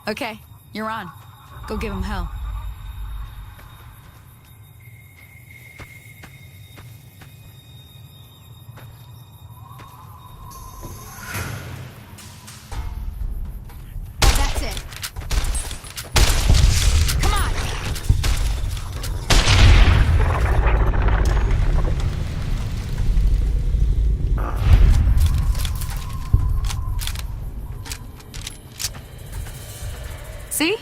Okay, you're on. Go give him hell. Oh, that's it. Come on! See?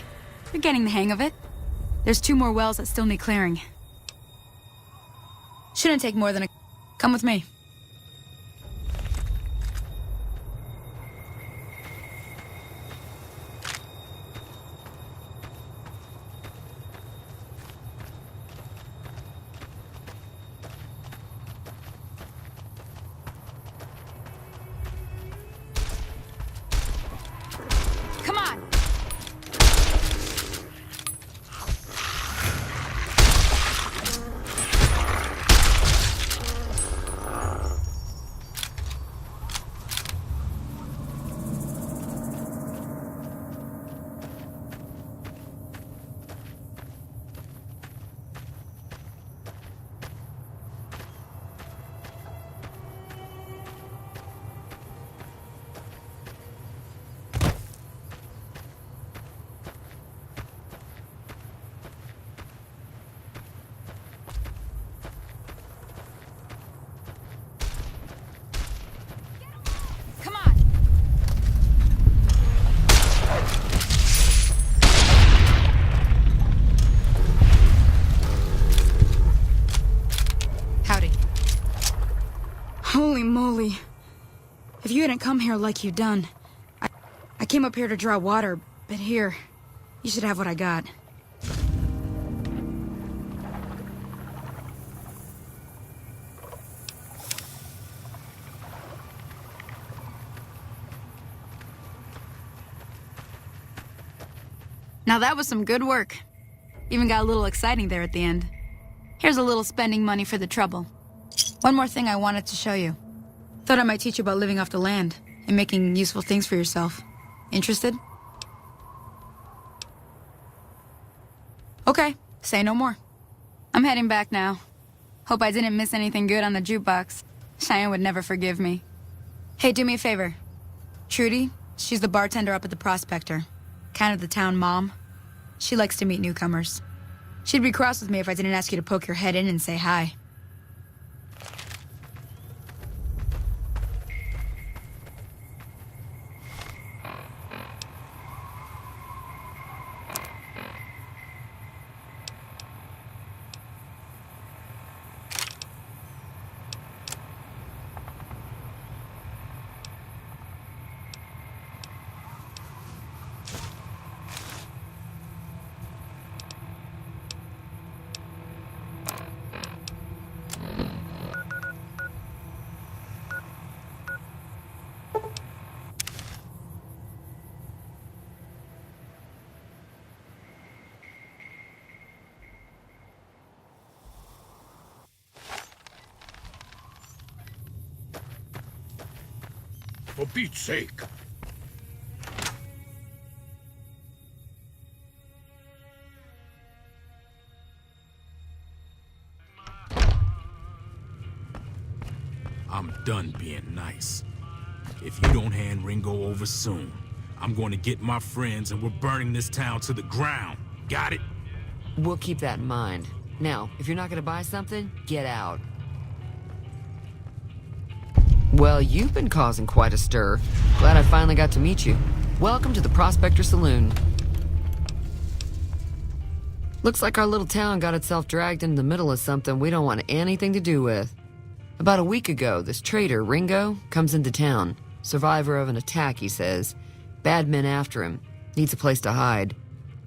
You're getting the hang of it. There's 2 more wells that still need clearing. Shouldn't take more than a... Come with me. Come on! Come on! Howdy. Holy moly. If you hadn't come here like you done, I came up here to draw water, but here, you should have what I got. Now that was some good work. Even got a little exciting there at the end. Here's a little spending money for the trouble. One more thing I wanted to show you. Thought I might teach you about living off the land and making useful things for yourself. Interested? Okay, say no more. I'm heading back now. Hope I didn't miss anything good on the jukebox. Cheyenne would never forgive me. Hey, do me a favor. Trudy, she's the bartender up at the Prospector. Kind of the town mom. She likes to meet newcomers. She'd be cross with me if I didn't ask you to poke your head in and say hi. For Pete's sake. I'm done being nice. If you don't hand Ringo over soon, I'm going to get my friends and we're burning this town to the ground. Got it? We'll keep that in mind. Now, if you're not gonna buy something, get out. Well, you've been causing quite a stir. Glad I finally got to meet you. Welcome to the Prospector Saloon. Looks like our little town got itself dragged into the middle of something we don't want anything to do with. About a week ago, this traitor, Ringo, comes into town. Survivor of an attack, he says. Bad men after him. Needs a place to hide.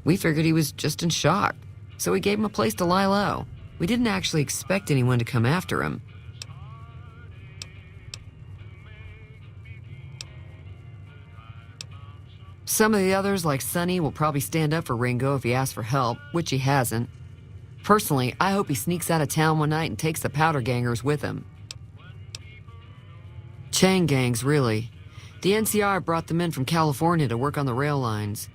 We figured he was just in shock, so we gave him a place to lie low. We didn't actually expect anyone to come after him. Some of the others, like Sonny, will probably stand up for Ringo if he asks for help, which he hasn't. Personally, I hope he sneaks out of town one night and takes the powder gangers with him. Chain gangs, really. The NCR brought them in from California to work on the rail lines.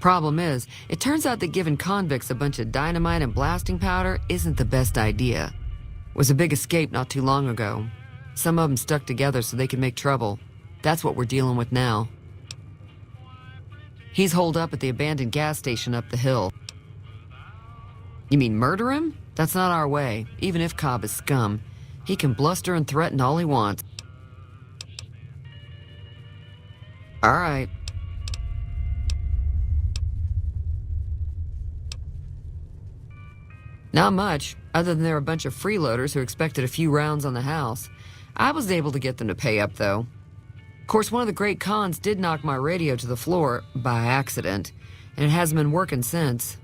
Problem is, it turns out that giving convicts a bunch of dynamite and blasting powder isn't the best idea. It was a big escape not too long ago. Some of them stuck together so they could make trouble. That's what we're dealing with now. He's holed up at the abandoned gas station up the hill. You mean murder him? That's not our way, even if Cobb is scum. He can bluster and threaten all he wants. All right. Not much, other than they're a bunch of freeloaders who expected a few rounds on the house. I was able to get them to pay up, though. Of course, one of the great cons did knock my radio to the floor, by accident, and it hasn't been working since.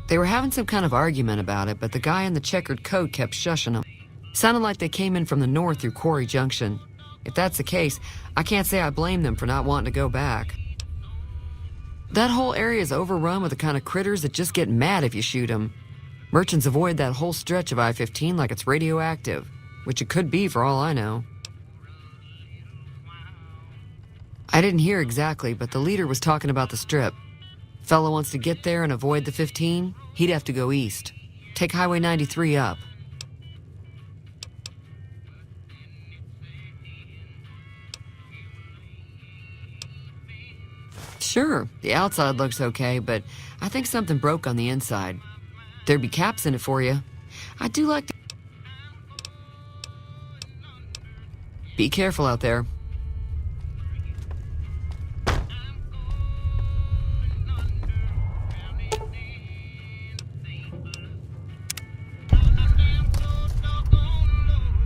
They were having some kind of argument about it, but the guy in the checkered coat kept shushing them. Sounded like they came in from the north through Quarry Junction. If that's the case, I can't say I blame them for not wanting to go back. That whole area is overrun with the kind of critters that just get mad if you shoot them. Merchants avoid that whole stretch of I-15 like it's radioactive, which it could be for all I know. I didn't hear exactly, but the leader was talking about the strip. Fella wants to get there and avoid the 15, he'd have to go east. Take Highway 93 up. Sure, the outside looks okay, but I think something broke on the inside. There'd be caps in it for you. I do like to... Be careful out there.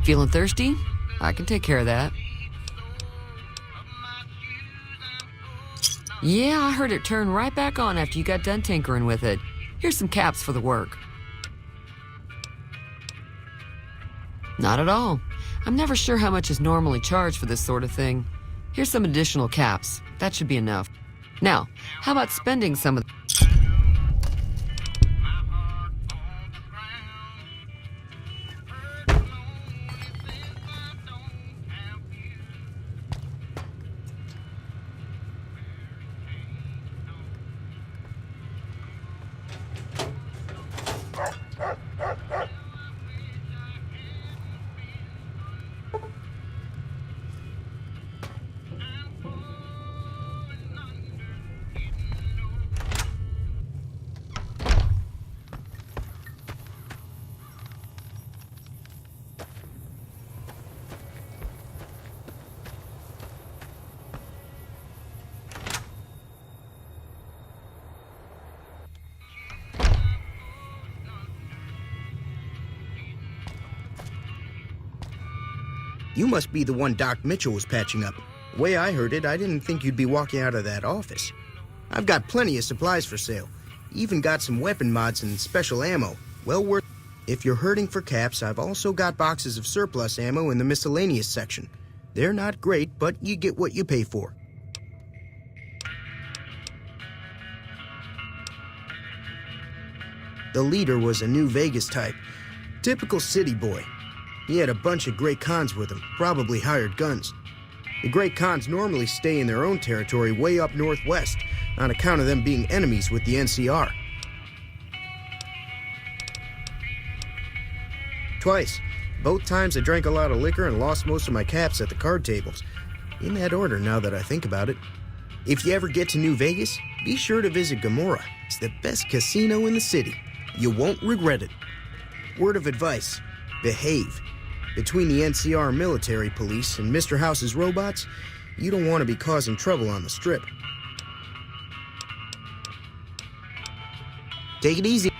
Feeling thirsty? I can take care of that. Yeah, I heard it turn right back on after you got done tinkering with it. Here's some caps for the work. Not at all. I'm never sure how much is normally charged for this sort of thing. Here's some additional caps. That should be enough. Now, how about spending some of... You must be the one Doc Mitchell was patching up. The way I heard it, I didn't think you'd be walking out of that office. I've got plenty of supplies for sale. Even got some weapon mods and special ammo. Well worth... If you're hurting for caps, I've also got boxes of surplus ammo in the miscellaneous section. They're not great, but you get what you pay for. The leader was a New Vegas type. Typical city boy. He had a bunch of Great Khans with him, probably hired guns. The Great Khans normally stay in their own territory way up northwest, on account of them being enemies with the NCR. Twice. Both times I drank a lot of liquor and lost most of my caps at the card tables. In that order, now that I think about it. If you ever get to New Vegas, be sure to visit Gomorrah. It's the best casino in the city. You won't regret it. Word of advice, behave. Between the NCR military police and Mr. House's robots, you don't want to be causing trouble on the strip. Take it easy.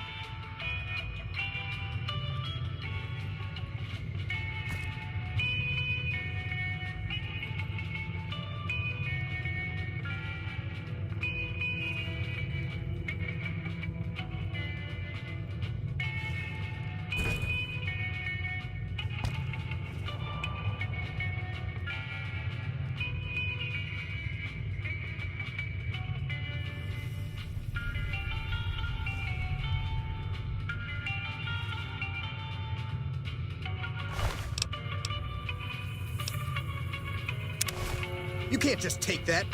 You can't just take that.